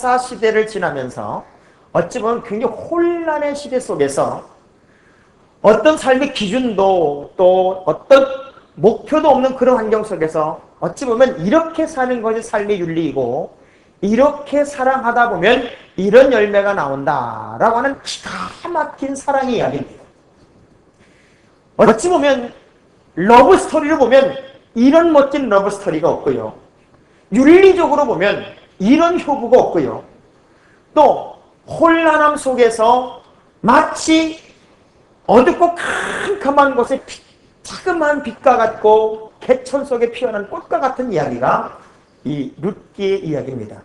444 시대를 지나면서 어찌 보면 굉장히 혼란의 시대 속에서 어떤 삶의 기준도 또 어떤 목표도 없는 그런 환경 속에서 어찌 보면 이렇게 사는 것이 삶의 윤리이고 이렇게 사랑하다 보면 이런 열매가 나온다라고 하는 기가 막힌 사랑의 이야기입니다. 어찌 보면 러브 스토리를 보면 이런 멋진 러브 스토리가 없고요. 윤리적으로 보면 이런 효부가 없고요. 또 혼란함 속에서 마치 어둡고 캄캄한 곳에 자그마한 빛과 같고 개천 속에 피어난 꽃과 같은 이야기가 이 룻기의 이야기입니다.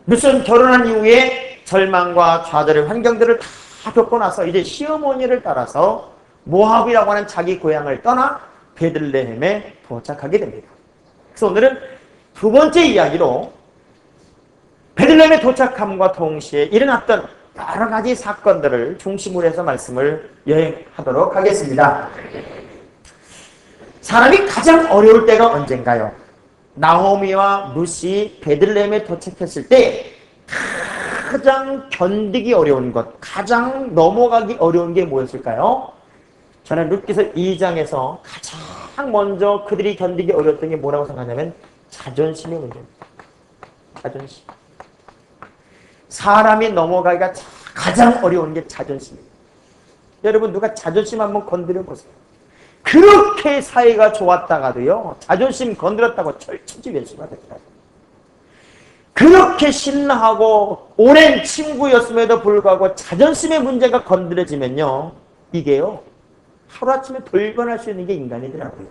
룻은 결혼한 이후에 절망과 좌절의 환경들을 다 겪고 나서 이제 시어머니를 따라서 모압이라고 하는 자기 고향을 떠나 베들레헴에 도착하게 됩니다. 그래서 오늘은 두 번째 이야기로 베들레헴에 도착함과 동시에 일어났던 여러 가지 사건들을 중심으로 해서 말씀을 여행하도록 하겠습니다. 사람이 가장 어려울 때가 언젠가요? 나오미와 룻이 베들레헴에 도착했을 때 가장 견디기 어려운 것, 가장 넘어가기 어려운 게 뭐였을까요? 저는 룻기서 2장에서 가장 먼저 그들이 견디기 어려웠던 게 뭐라고 생각하냐면 자존심의 문제입니다. 자존심. 사람이 넘어가기가 가장 어려운 게 자존심입니다. 여러분 누가 자존심 한번 건드려 보세요. 그렇게 사이가 좋았다가도요. 자존심 건드렸다고 철저히 멸시가 됐다. 그렇게 신나하고 오랜 친구였음에도 불구하고 자존심의 문제가 건드려지면요. 이게요. 하루아침에 돌변할 수 있는 게 인간이더라고요.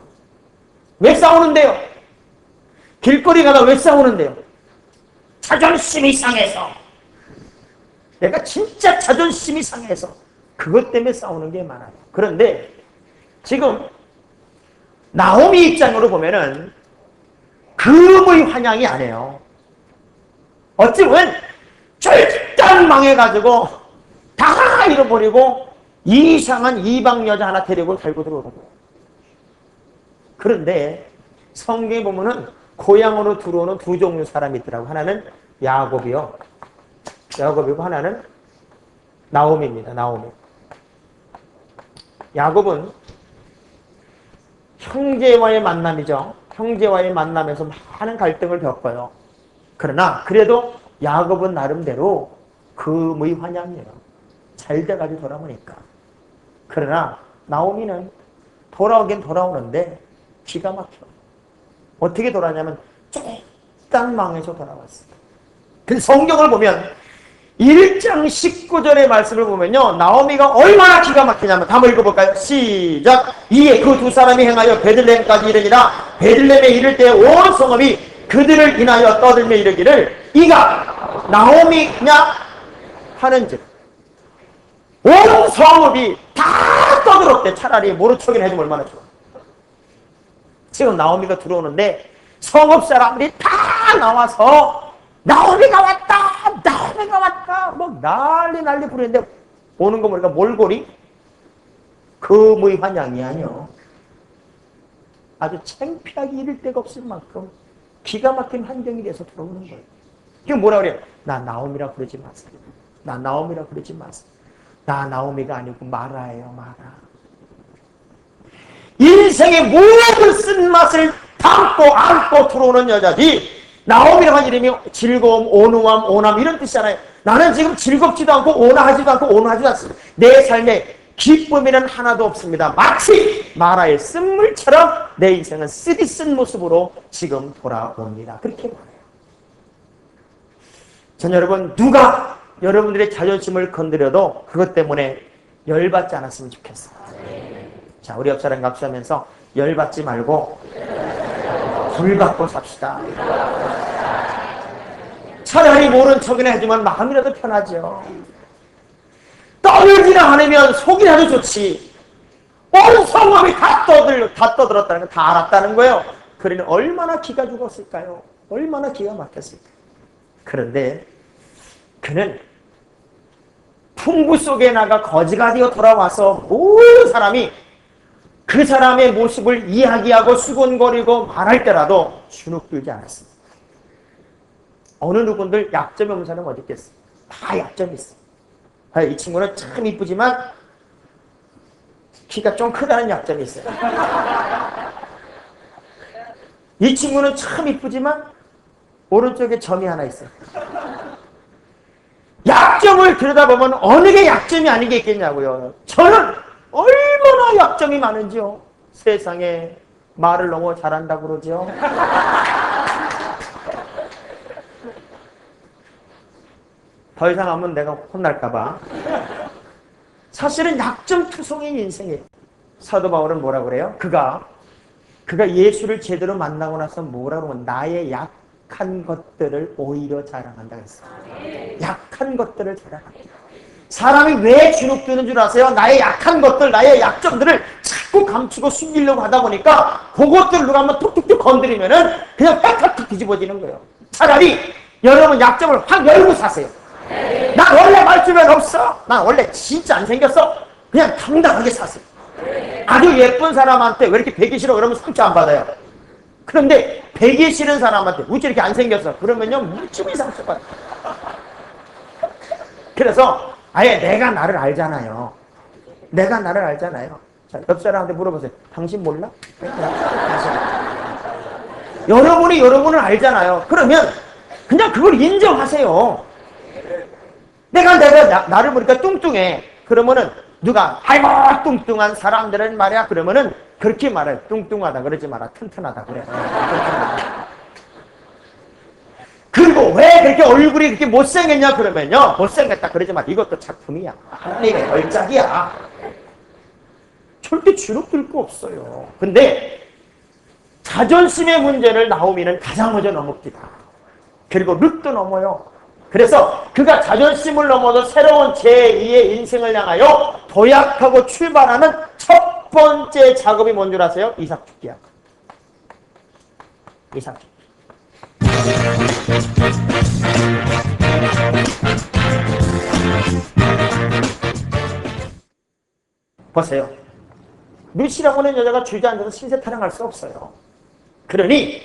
왜 싸우는데요? 길거리 가다 왜 싸우는데요? 자존심이 상해서. 내가 진짜 자존심이 상해서 그것 때문에 싸우는 게 많아요. 그런데 지금 나오미 입장으로 보면은 금의 환영이 아니에요. 어찌 보면 절단 망해가지고 다 잃어버리고 이상한 이방 여자 하나 데리고 살고 들어오거든요. 그런데 성경에 보면은 고향으로 들어오는 두 종류 사람이 있더라고요. 하나는 야곱이요. 야곱이고 하나는 나오미입니다. 나오미. 야곱은 형제와의 만남이죠. 형제와의 만남에서 많은 갈등을 겪어요. 그러나 그래도 야곱은 나름대로 금의 환영이에요. 잘 돼가지고 돌아오니까. 그러나 나오미는 돌아오긴 돌아오는데 기가 막혀. 어떻게 돌아오냐면 쫄딱 망해서 돌아왔어요. 그래서 성경을 보면 1장 19절의 말씀을 보면요. 나오미가 얼마나 기가 막히냐면 한번 읽어볼까요? 시작! 이에 그 두 사람이 행하여 베들레헴까지 이르니라. 베들레헴에 이를 때 온 성읍이 그들을 인하여 떠들며 이르기를 이가 나오미냐 하는즉 온 성읍이 다 떠들었대. 차라리 모른 척이나 해주면 얼마나 좋아. 지금 나오미가 들어오는데 성읍 사람들이 다 나와서 나오미가 왔다! 나오미가 왔다! 뭐 난리 부르는데 오는 거 보니까 몰골이 금의 환영이 아니요. 아주 창피하기 이를 데가 없을 만큼 기가 막힌 환경이 돼서 들어오는 거예요. 이게 뭐라 그래요? 나 나오미라 그러지 마세요. 나 나오미라 그러지 마세요. 나 나오미가 아니고 마라예요. 마라. 인생의 모든 쓴맛을 담고 안고 들어오는 여자지 나오미라고 하는 이름이 즐거움, 온유함, 온함 이런 뜻이잖아요. 나는 지금 즐겁지도 않고 온화하지도 않고 온화하지도 않습니다. 내 삶에 기쁨이란 하나도 없습니다. 마치 마라의 쓴물처럼 내 인생은 쓰디쓴 모습으로 지금 돌아옵니다. 그렇게 말해요. 전 여러분 누가 여러분들의 자존심을 건드려도 그것 때문에 열받지 않았으면 좋겠어요. 자, 우리 옆 사람 각수하면서 열받지 말고 불받고 삽시다. 차라리 모른 척이나 해주면 마음이라도 편하죠. 떠들지나 않으면 속이라도 좋지. 온 성함이 다 떠들었다는 거 다 알았다는 거예요. 그러니 얼마나 기가 죽었을까요? 얼마나 기가 막혔을까요? 그런데 그는 풍부 속에 나가 거지가 되어 돌아와서 모든 사람이 그 사람의 모습을 이야기하고 수군거리고 말할 때라도 주눅들지 않았습니다. 어느 누군들 약점이 없는 사람은 어디 있겠어? 다 약점이 있어. 이 친구는 참 이쁘지만 키가 좀 크다는 약점이 있어요. 이 친구는 참 이쁘지만 오른쪽에 점이 하나 있어요. 약점을 들여다보면 어느 게 약점이 아닌 게 있겠냐고요. 저는 얼마나 약점이 많은지요. 세상에 말을 너무 잘한다고 그러죠. 더 이상 하면 내가 혼날까봐. 사실은 약점 투성인 인생이에요. 사도 바울은 뭐라고 그래요? 그가 예수를 제대로 만나고 나서 뭐라고 하면 나의 약한 것들을 오히려 자랑한다 그랬어요. 약한 것들을 자랑한다. 사람이 왜 주눅드는 줄 아세요? 나의 약한 것들, 나의 약점들을 자꾸 감추고 숨기려고 하다 보니까 그것들을 누가 한번 툭툭툭 건드리면은 그냥 팍팍 뒤집어지는 거예요. 차라리 여러분 약점을 확 열고 사세요. 나 원래 말주변 없어. 나 원래 진짜 안 생겼어. 그냥 당당하게 사세요. 아주 예쁜 사람한테 왜 이렇게 배기 싫어? 그러면 상처 안 받아요. 그런데 배기 싫은 사람한테 왜 이렇게 안 생겼어? 그러면요 무지무지 상처 받아요. 그래서 아예 내가 나를 알잖아요. 내가 나를 알잖아요. 자, 옆 사람한테 물어보세요. 당신 몰라? 여러분이 여러분을 알잖아요. 그러면 그냥 그걸 인정하세요. 내가 나를 보니까 뚱뚱해. 그러면은 누가 아이고 뚱뚱한 사람들은 말이야. 그러면은 그렇게 말해. 뚱뚱하다 그러지 마라. 튼튼하다 그래. 그리고 왜 그렇게 얼굴이 그렇게 못생겼냐 그러면요. 못생겼다 그러지 마. 이것도 작품이야. 하나님의 걸작이야. 절대 주눅들 거 없어요. 근데 자존심의 문제를 나오미는 가장 먼저 넘읍니다. 그리고 룻도 넘어요. 그래서 그가 자존심을 넘어서 새로운 제2의 인생을 향하여 도약하고 출발하는 첫 번째 작업이 뭔 줄 아세요? 이삭 죽기야. 이삭 죽기. 보세요. 룻이라고 하는 여자가 주저앉아서 신세 타령할 수 없어요. 그러니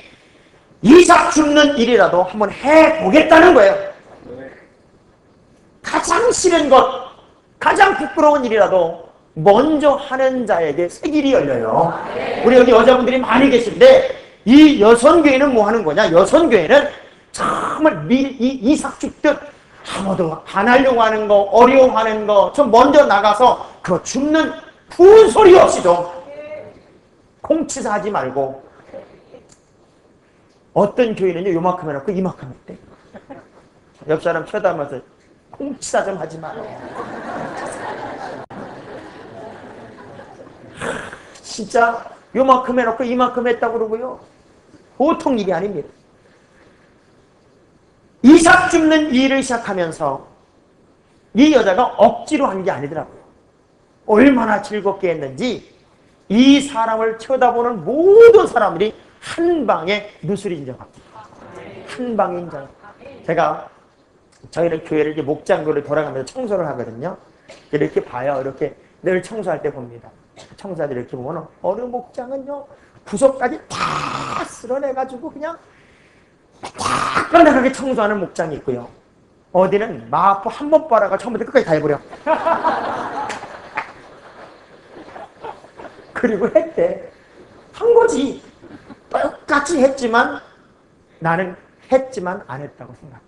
이삭 죽는 일이라도 한번 해보겠다는 거예요. 가장 싫은 것, 가장 부끄러운 일이라도 먼저 하는 자에게 새 길이 열려요. 우리 여기 여자분들이 많이 계신데 이 여선교회는 뭐 하는 거냐? 여선교회는 정말 이삭 죽듯 아무도 안 하려고 하는 거, 어려워하는 거 좀 먼저 나가서 그 죽는 푸른 소리 없이 좀 공치사 하지 말고. 어떤 교회는요 요만큼 해놓고 이만큼 했대. 옆 사람 쳐다보면서 공치사 좀 하지 마라. 진짜 요만큼 해놓고 이만큼 했다고 그러고요. 보통 일이 아닙니다. 이삭 줍는 일을 시작하면서 이 여자가 억지로 한 게 아니더라고요. 얼마나 즐겁게 했는지 이 사람을 쳐다보는 모든 사람들이 한 방에 룻을 인정합니다. 한 방에 인정. 제가 저희는 교회를 이제 목장교를 돌아가면서 청소를 하거든요. 이렇게 봐요. 이렇게 늘 청소할 때 봅니다. 청소하들 이렇게 보면 어느 목장은요 구석까지 다 쓸어내가지고 그냥 다 끝나게 청소하는 목장이 있고요. 어디는 마포 한 번 빨아가 처음부터 끝까지 다 해버려. 그리고 했대. 한 거지. 똑같이 했지만 나는 했지만 안 했다고 생각해.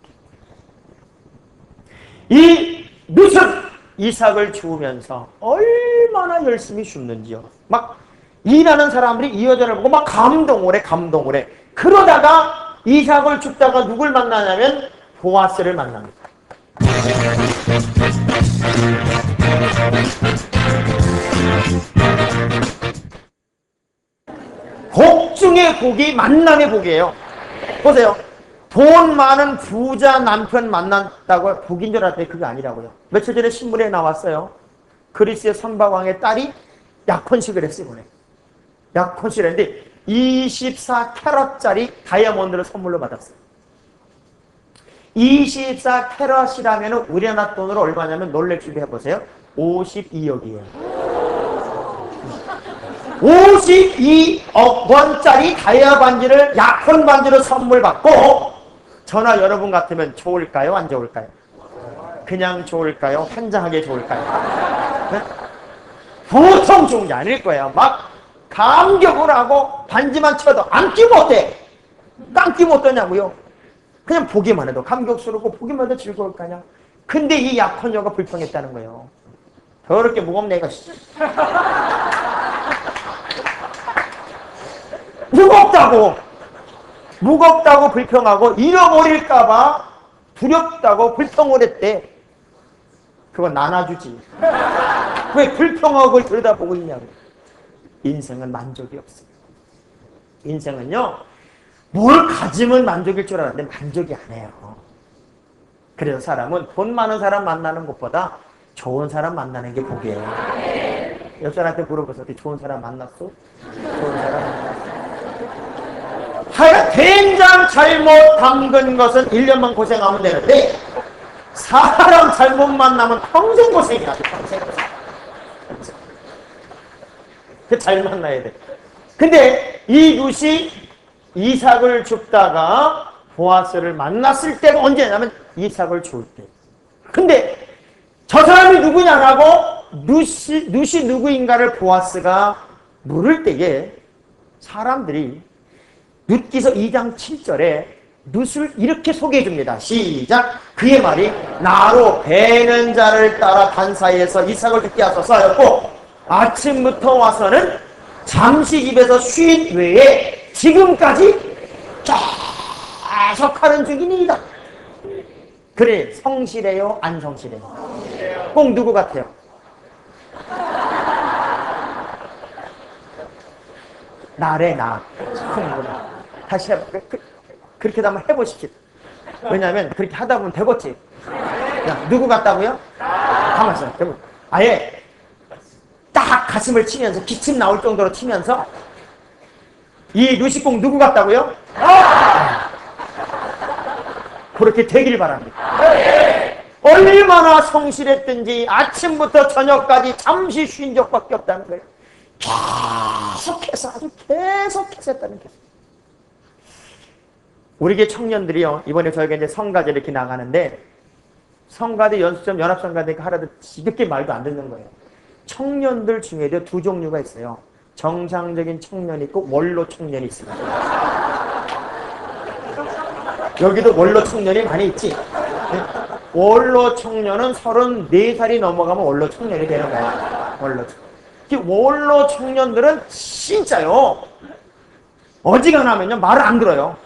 이 룻은 이삭을 주우면서 얼마나 열심히 줍는지요. 막 일하는 사람들이 이 여자를 보고 막 감동을 해. 그러다가 이삭을 줍다가 누굴 만나냐면 보아스를 만납니다. 복 중의 복이 만남의 복이에요. 보세요. 돈 많은 부자 남편 만났다고 복인 줄 알았더니 그게 아니라고요. 며칠 전에 신문에 나왔어요. 그리스의 선박왕의 딸이 약혼식을 했어요. 이번에. 약혼식을 했는데 24캐럿짜리 다이아몬드를 선물로 받았어요. 24캐럿이라면 우리나라 돈으로 얼마냐면 놀랄 준비 해보세요. 52억이에요. 52억 원짜리 다이아 반지를 약혼 반지로 선물 받고 저나 여러분 같으면 좋을까요? 안 좋을까요? 그냥 좋을까요? 환장하게 좋을까요? 네? 보통 좋은 게 아닐 거예요. 막 감격을 하고 반지만 쳐도 안 끼면 어때? 안 끼면 어떠냐고요? 그냥 보기만 해도 감격스럽고 보기만 해도 즐거울 거 아니야. 근데 이 약혼녀가 불평했다는 거예요. 더럽게 무겁네 이거. 무겁다고 불평하고 잃어버릴까봐 두렵다고 불평을 했대. 그건 나눠주지. 왜 불평하고 들여다보고 있냐고. 인생은 만족이 없어요. 인생은요, 뭘 가지면 만족일 줄 알았는데 만족이 아니에요. 그래서 사람은 돈 많은 사람 만나는 것보다 좋은 사람 만나는 게 복이에요. 옆 사람한테 물어보세요. 좋은 사람 만났어? 좋은 사람 만났어? 하여 된장 잘못 담근 것은 1년만 고생하면 되는데 사람 잘못 만나면 평생 고생이야. 평생 고생. 잘 만나야 돼. 근데 이 룻이 이삭을 줍다가 보아스를 만났을 때가 언제냐면 이삭을 줄 때. 근데 저 사람이 누구냐라고 룻이 누구인가를 보아스가 물을 때에 사람들이 룻기서 2장 7절에 룻을 이렇게 소개해 줍니다. 시작. 그의 말이 나로 베는 자를 따라 단 사이에서 이삭을 죽게 하소서 하였고 아침부터 와서는 잠시 집에서 쉰 외에 지금까지 계속 하는 중이니이다. 그래, 성실해요? 안 성실해요? 꼭 누구 같아요? 나래 나. 다시 해봐. 그렇게 한번 해보십시오. 왜냐하면 그렇게 하다 보면 되겠지. 야, 누구 같다고요? 가만 있어. 아예 딱 가슴을 치면서 기침 나올 정도로 치면서 이 룻이 꼭 누구 같다고요? 그렇게 되길 바랍니다. 얼마나 성실했든지 아침부터 저녁까지 잠시 쉰 적밖에 없다는 거예요. 계속해서 아주 계속해서 했다는 거예요. 우리 교 청년들이요, 이번에 저희가 이제 성가대 이렇게 나가는데 성가대 연수점 연합성가대니까 하루도 지겹게 말도 안 듣는 거예요. 청년들 중에도 두 종류가 있어요. 정상적인 청년이 있고 원로 청년이 있습니다. 여기도 원로 청년이 많이 있지. 원로 청년은 34살이 넘어가면 원로 청년이 되는 거야. 원로 청년들은 진짜요, 어지간하면요 말을 안 들어요.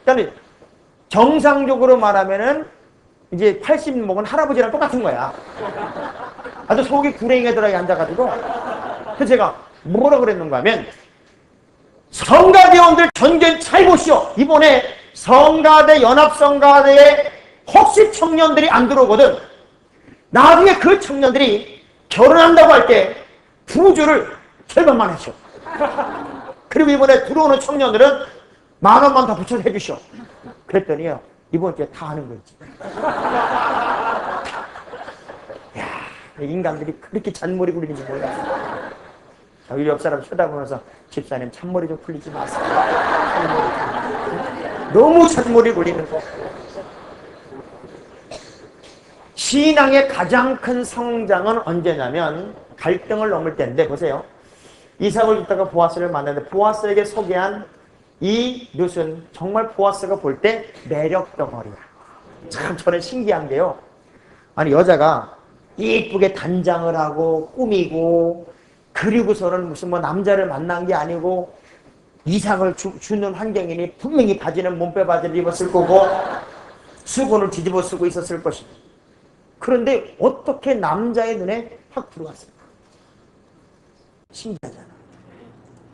그러니까 정상적으로 말하면은 이제 80 먹은 할아버지랑 똑같은 거야. 아주 속이 구렁이에 들어가 앉아가지고. 그래서 제가 뭐라 그랬는가 하면, 성가대원들 전견 잘 보시오. 이번에 성가대 연합성가대에 혹시 청년들이 안 들어오거든, 나중에 그 청년들이 결혼한다고 할 때 부주를 절반만 하시오. 그리고 이번에 들어오는 청년들은 10,000원만 더 붙여서 해주시오. 그랬더니요, 이번 주에 다 하는 거지. 야, 인간들이 그렇게 잔머리 굴리는지 몰랐어. 우리 옆 사람 쳐다보면서 집사님 잔머리 좀 굴리지 마세요. 너무 잔머리 굴리는 거. 신앙의 가장 큰 성장은 언제냐면 갈등을 넘을 때인데, 보세요. 이삭을 줬다가 보아스를 만났는데 보아스에게 소개한 이 룻은 정말 보아스가 볼 때 매력 덩어리야. 참 저는 신기한 게요, 아니 여자가 이쁘게 단장을 하고 꾸미고 그리고서는 무슨 뭐 남자를 만난 게 아니고 이삭을 주는 환경이니 분명히 바지는 몸빼 바지를 입었을 거고 수건을 뒤집어 쓰고 있었을 것이고, 그런데 어떻게 남자의 눈에 확 들어왔을까? 신기하잖아.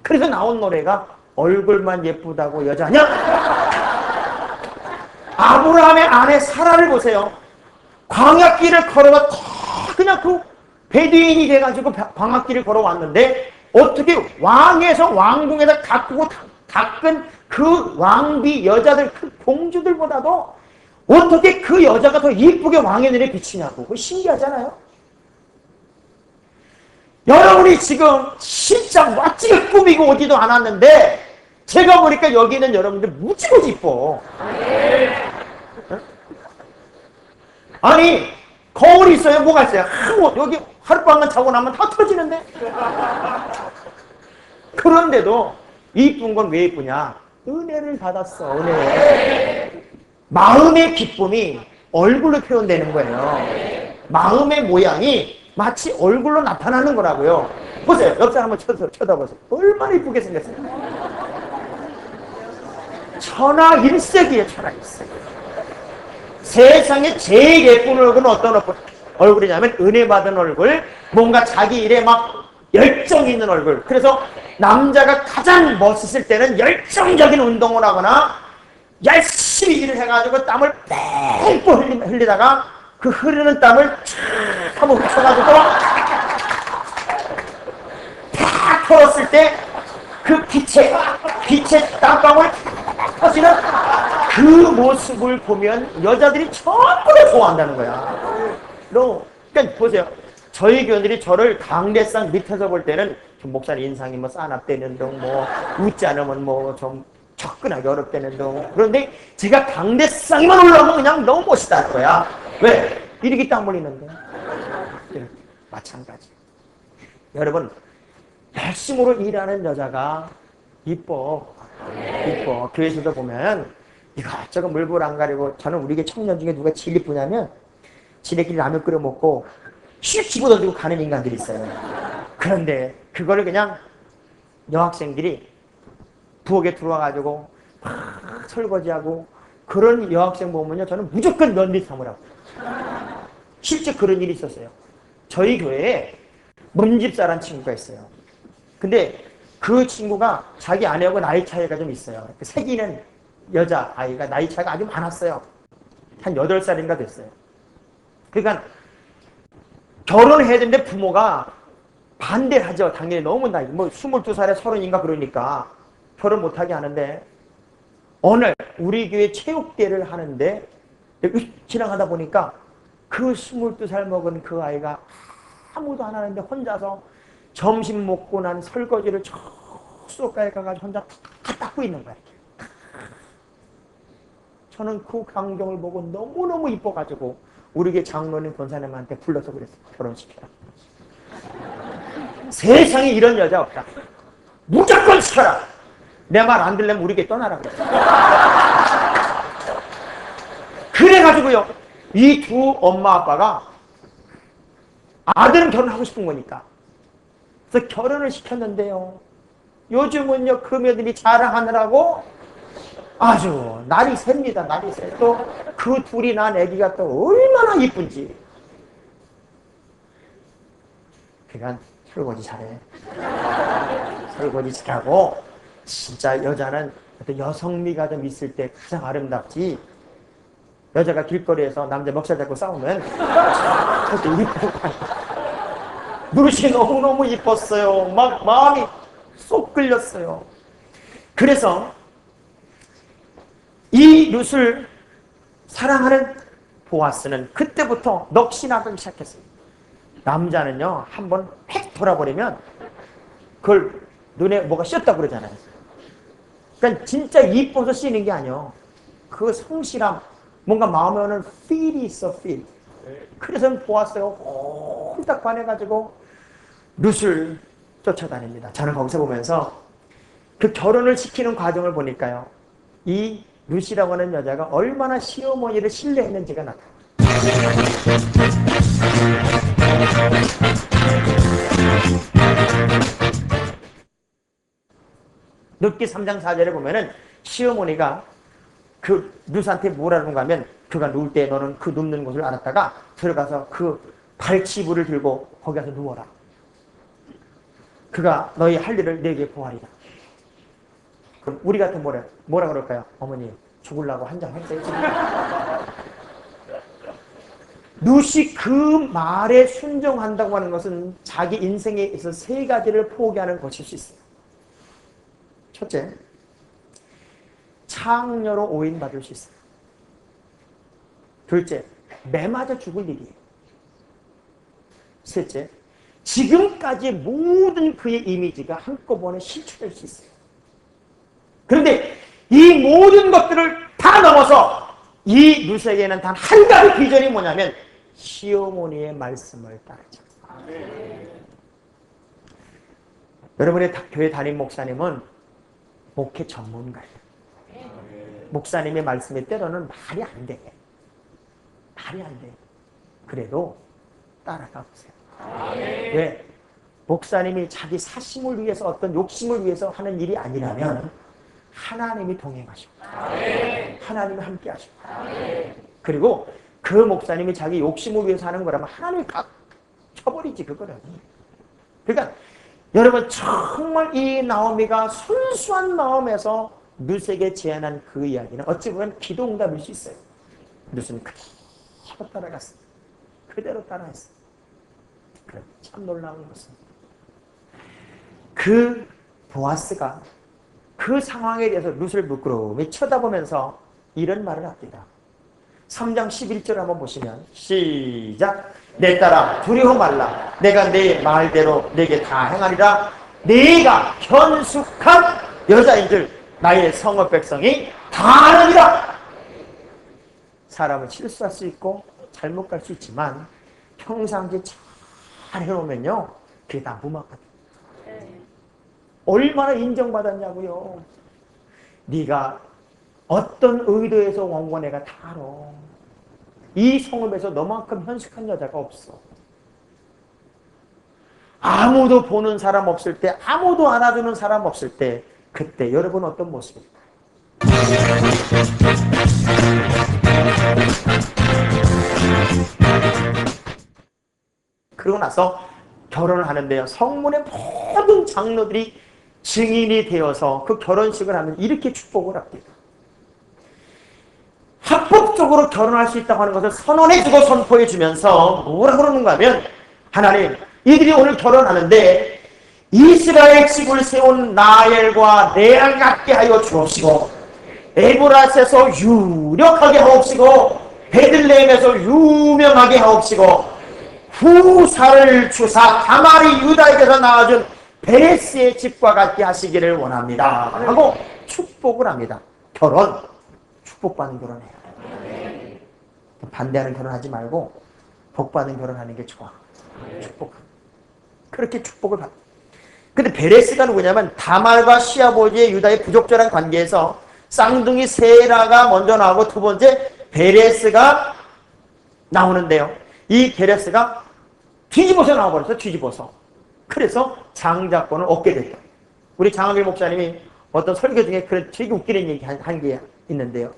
그래서 나온 노래가 얼굴만 예쁘다고 여자냐? 아브라함의 아내 사라를 보세요. 광야길을 걸어가 그냥 그 베두인이 돼가지고 광야길을 걸어왔는데 어떻게 왕에서 왕궁에다 가꾸고 닦은 그 왕비 여자들, 그 공주들보다도 어떻게 그 여자가 더 이쁘게 왕의 눈에 비치냐고. 그거 신기하잖아요. 여러분이 지금 진짜 멋지게 꾸미고 오지도 않았는데 제가 보니까 여기 있는 여러분들 무지무지 이뻐. 아니, 거울이 있어요? 뭐가 있어요? 여기 하룻밤만 자고 나면 다 터지는데? 그런데도 이쁜 건 왜 이쁘냐? 은혜를 받았어, 은혜. 마음의 기쁨이 얼굴로 표현되는 거예요. 마음의 모양이 마치 얼굴로 나타나는 거라고요. 보세요. 옆 사람 한번 쳐다보세요. 얼마나 이쁘게 생겼어요. 천하일색이에요, 천하일색. 세상에 제일 예쁜 얼굴은 어떤 얼굴이냐면 은혜 받은 얼굴, 뭔가 자기 일에 막 열정 있는 얼굴. 그래서 남자가 가장 멋있을 때는 열정적인 운동을 하거나 열심히 일을 해가지고 땀을 뺑뺑 흘리다가 그 흐르는 땀을 촥 한번 훔쳐가지고 탁 털었을 때 그 빛의 땀방울 터지는 그 모습을 보면 여자들이 전부 다 좋아한다는 거야. 그러니까 보세요. 저희 교인들이 저를 강대상 밑에서 볼 때는 목사님 인상이 뭐 싸납되는 등, 뭐 웃지 않으면 뭐 좀 접근하기 어렵다는 등. 그런데 제가 강대상만 올라오면 그냥 너무 멋있다는 거야. 왜? 이렇게 땀 흘리는데. 마찬가지. 여러분, 열심으로 일하는 여자가 이뻐. 교회에서도 보면 이것저것 물불 안 가리고, 저는 우리 게 청년 중에 누가 제일 이쁘냐면 지네끼리 라면 끓여 먹고 슉 집어던지고 가는 인간들이 있어요. 그런데 그거를 그냥 여학생들이 부엌에 들어와가지고 막 설거지하고, 그런 여학생 보면요, 저는 무조건 면비 삼으라고. 실제 그런 일이 있었어요. 저희 교회에 문집사라는 친구가 있어요. 근데 그 친구가 자기 아내하고 나이 차이가 좀 있어요. 새기는 여자아이가 나이 차이가 아주 많았어요. 한 8살인가 됐어요. 그러니까 결혼해야 되는데 부모가 반대를 하죠. 당연히 너무 나이, 뭐 22살에 30인가 그러니까 결혼 못하게 하는데, 어느 날 우리 교회 체육대회를 하는데 지나가다 보니까 그 22살 먹은 그 아이가 아무도 안 하는데 혼자서 점심 먹고 난 설거지를 저 수도가에 가가지고 혼자 다 닦고 있는 거야. 저는 그 광경을 보고 너무너무 이뻐가지고 우리 교회 장로님 권사님한테 불러서 그랬어요. 결혼시켜라. 세상에 이런 여자 없다. 무조건 시켜라. 내 말 안 들려면 우리 교회 떠나라 그랬어요. 그래가지고요, 이 두 엄마 아빠가, 아들은 결혼하고 싶은 거니까 그래서 결혼을 시켰는데요, 요즘은요 그 며느리 자랑하느라고 아주 날이 셉니다. 날이 새. 또 그 둘이 난 애기가 또 얼마나 이쁜지. 그러니까 설거지 잘해. 설거지 잘하고. 진짜 여자는 어떤 여성미가 좀 있을 때 가장 아름답지. 여자가 길거리에서 남자 멱살 잡고 싸우면 절대 이쁘고, 누릇이 너무너무 이뻤어요. 막 마음이 쏙 끌렸어요. 그래서 이 룻을 사랑하는 보아스는 그때부터 넋이나기 시작했어요. 남자는요, 한번 획 돌아버리면 그걸 눈에 뭐가 씌었다고 그러잖아요. 그러니까 진짜 이뻐서 씌는 게 아니에요. 그 성실함, 뭔가 마음에 오는 feel이 있어, feel. 그래서 보았어요. 홀딱 반해가지고 룻을 쫓아다닙니다. 저는 거기서 보면서 그 결혼을 시키는 과정을 보니까요, 이 룻이라고 하는 여자가 얼마나 시어머니를 신뢰했는지가 나타나요. 룻기 3장 4절에 보면은 시어머니가 그 룻한테 뭐라는가 하면, 그가 누울 때 너는 그 눕는 곳을 알았다가 들어가서 그 발치부를 들고 거기 가서 누워라. 그가 너희 할 일을 내게 보아리라. 그럼 우리 같은 뭐라 그럴까요? 어머니 죽으려고 한잔 했어요. 룻이 그 말에 순종한다고 하는 것은 자기 인생에 있어서 3가지를 포기하는 것일 수 있어요. 첫째, 창녀로 오인받을 수 있어요. 둘째, 매맞아 죽을 일이에요. 셋째, 지금까지 모든 그의 이미지가 한꺼번에 실추될 수 있어요. 그런데 이 모든 것들을 다 넘어서 이 루스에게는 단 한 가지 비전이 뭐냐면 시어머니의 말씀을 따르자. 여러분의 교회 담임 목사님은 목회 전문가예요. 목사님의 말씀이 때로는 말이 안 돼. 말이 안 돼. 그래도 따라가 보세요. 왜? 목사님이 자기 사심을 위해서 어떤 욕심을 위해서 하는 일이 아니라면 하나님이 동행하시고 하나님이 함께 하시고 그리고 그 목사님이 자기 욕심을 위해서 하는 거라면 하나님이 딱 쳐버리지 그거는. 그러니까 여러분 정말 이 나오미가 순수한 마음에서 룻에게 제안한 그 이야기는 어찌 보면 기도응답일 수 있어요. 룻은 그대로 따라갔어요. 그대로 따라했어요. 그럼 참 놀라운 것은 그 보아스가 그 상황에 대해서 룻을 부끄러움이 쳐다보면서 이런 말을 합니다. 3장 11절 한번 보시면 시작. 내 딸아 두려워 말라. 내가 네 말대로 내게 다 행하리라. 네가 현숙한 여자인 줄 나의 성읍 백성이 다 아느니라. 사람은 실수할 수 있고 잘못 갈 수 있지만 평상시에 잘 해놓으면요 그게 다 무마거든요. 얼마나 인정받았냐고요. 네가 어떤 의도에서 온 거 내가 다 알아. 이 성읍에서 너만큼 현숙한 여자가 없어. 아무도 보는 사람 없을 때, 아무도 안아주는 사람 없을 때, 그때 여러분 어떤 모습입니까? 그러고 나서 결혼을 하는데요. 성문의 모든 장로들이 증인이 되어서 그 결혼식을 하면 이렇게 축복을 합니다. 합법적으로 결혼할 수 있다고 하는 것을 선언해주고 선포해주면서 뭐라 그러는가 하면 하나님, 이들이 오늘 결혼하는데 이스라엘 집을 세운 나엘과 레알 같게 하여 주옵시고 에브라스에서 유력하게 하옵시고 베들레헴에서 유명하게 하옵시고 후사를 주사 다말이 유다에게서 낳아준 베레스의 집과 같게 하시기를 원합니다 하고 축복을 합니다. 결혼, 축복받는 결혼해요. 반대하는 결혼하지 말고 복받는 결혼하는 게 좋아. 축복. 그렇게 축복을 받. 근데 베레스가 누구냐면 다말과 시아버지의 유다의 부적절한 관계에서 쌍둥이 세라가 먼저 나오고 두 번째 베레스가 나오는데요. 이 베레스가 뒤집어서 나와버렸어. 뒤집어서. 그래서 장자권을 얻게 됐다. 우리 장학일 목사님이 어떤 설교 중에 그런 되게 웃기는 얘기 한 게 있는데요.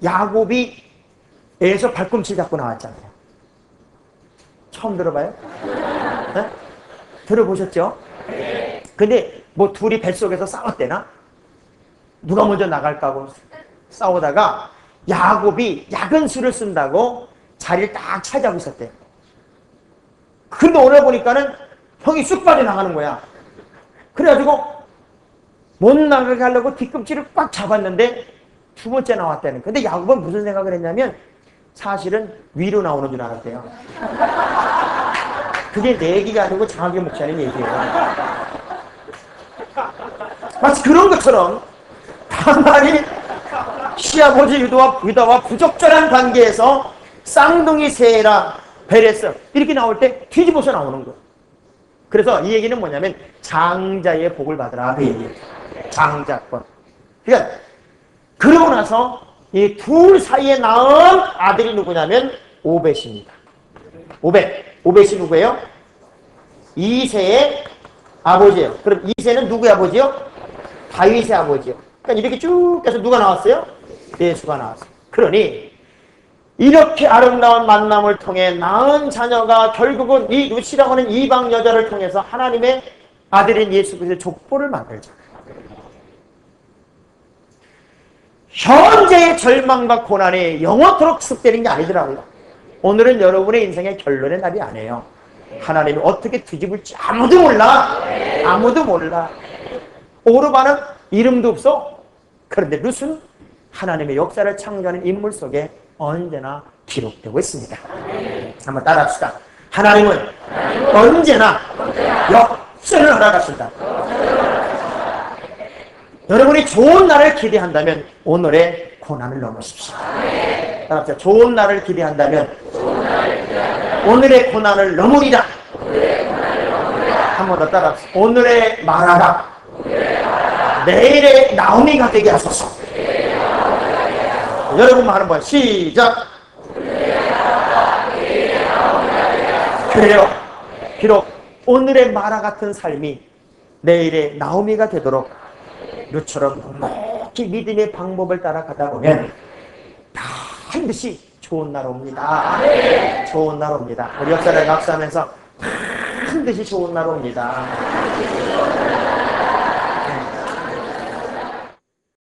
야곱이 애에서 발꿈치 잡고 나왔잖아요. 처음 들어봐요? 네? 들어보셨죠? 근데 뭐 둘이 뱃속에서 싸웠대나? 누가 먼저 나갈까 하고 싸우다가 야곱이 약은 수를 쓴다고 자리를 딱 차지하고 있었대요. 근데 오늘 보니까는 형이 쑥 빠져나가는 거야. 그래가지고 못 나가게 하려고 뒤꿈치를 꽉 잡았는데 두 번째 나왔다는. 근데 야곱은 무슨 생각을 했냐면 사실은 위로 나오는 줄 알았대요. 그게 내 얘기가 아니고 장학규 목사님 얘기예요. 마치 그런 것처럼 다말이 시아버지 유다와 부적절한 관계에서 쌍둥이 세라 베레스 이렇게 나올 때 뒤집어서 나오는 거예요. 그래서 이 얘기는 뭐냐면 장자의 복을 받으라 그 얘기예요. 장자권. 그러니까 그러고 나서 이 둘 사이에 낳은 아들이 누구냐면 오벳입니다. 오벳이 누구예요? 이새의 아버지예요. 그럼 이새는 누구의 아버지요? 다윗의 아버지요. 그러니까 이렇게 쭉 해서 누가 나왔어요? 예수가 나왔어요. 그러니 이렇게 아름다운 만남을 통해 낳은 자녀가 결국은 이 룻이라고 하는 이방 여자를 통해서 하나님의 아들인 예수 그리스도의 족보를 만들잖아요. 현재의 절망과 고난이 영원토록 계속되는 게 아니더라고요. 오늘은 여러분의 인생의 결론의 날이 아니에요. 하나님이 어떻게 뒤집을지 아무도 몰라. 아무도 몰라. 오르바는 이름도 없어. 그런데 룻은 하나님의 역사를 창조하는 인물 속에 언제나 기록되고 있습니다. 한번 따라합시다. 하나님은 언제나 역전을 허락하신다. 여러분이 좋은 날을 기대한다면 오늘의 고난을 넘으십시오. 따라합시다. 좋은 날을 기대한다면 오늘의 고난을 넘으리라. 한 번 더 따라합시다. 오늘의 마라가 내일의 나오미가 되게 하소서. 여러분만 하는 번 시작. 그래요. 비록 오늘의 마라 같은 삶이 내일의 나오미가 되도록 루처럼 묵묵히 믿음의 방법을 따라가다 보면 반드시 좋은 날 옵니다. 좋은 날 옵니다. 우리 역사를 각수하면서 반드시 좋은 날 옵니다.